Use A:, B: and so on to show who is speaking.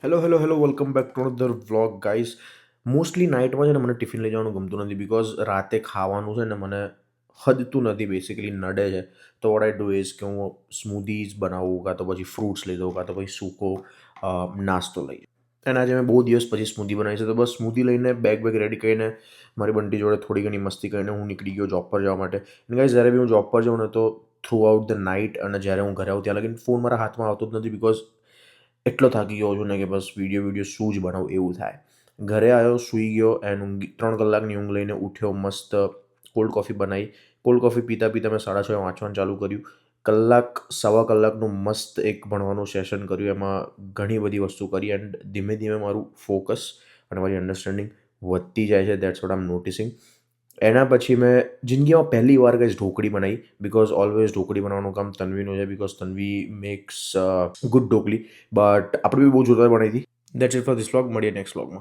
A: Hello welcome back to another vlog guys. Mostly નાઇટમાં છે ને મને ટિફિન લઈ જવાનું ગમતું નથી બિકોઝ રાતે ખાવાનું છે ને મને હદતું નથી, બેસિકલી નડે છે. તો વોટ આઈ ડુ ઇઝ કે હું સ્મૂધીઝ બનાવું, કાં તો પછી ફ્રૂટ્સ લઈ દઉં, કાં તો પછી સૂકો નાસ્તો લઈ. અને આજે મેં બહુ દિવસ પછી સ્મૂધી બનાવી છે, તો બસ સ્મૂધી લઈને બેગ રેડી કરીને મારી બંટી જોડે થોડી ઘણી મસ્તી કરીને હું નીકળી ગયો જોબ પર જવા માટે. અને ગાઈસ, જ્યારે બી હું જોબ પર જાઉં ને તો થ્રુ આઉટ ધ નાઇટ અને જ્યારે હું ઘરે આવું ત્યાં લગીને ફોન મારા હાથમાં આવતો જ નથી, બિકોઝ એટલો થાકી ગયો છું ને કે બસ વિડીયો શું જ બનાવું એવું થાય. ઘરે આવ્યો, સૂઈ ગયો એન્ડ 3 કલાકની ઊંઘ લઈને ઉઠ્યો, મસ્ત કોલ્ડ કોફી બનાવી. કોલ્ડ કોફી પીતા પીતા મેં 6:30 વાંચવાનું ચાલુ કર્યું. કલાક સવા કલાકનું મસ્ત એક ભણવાનું સેશન કર્યું. એમાં ઘણી બધી વસ્તુ કરી એન્ડ ધીમે ધીમે મારું ફોકસ અને મારી અન્ડરસ્ટેન્ડિંગ વધતી જાય છે. દેટ્સ વોટ આઈ એમ નોટિસિંગ. એના પછી મેં જિંદગીમાં પહેલી વાર કંઈ ઢોકળી બનાવી, બિકોઝ ઓલવેઝ ઢોકળી બનાવવાનું કામ તન્વીનું છે, because Tanvi makes good dhokli. But આપણે બી બહુ જોરદાર બનાવી હતી. That's it for this vlog. મળીએ નેક્સ્ટ વ્લોગમાં.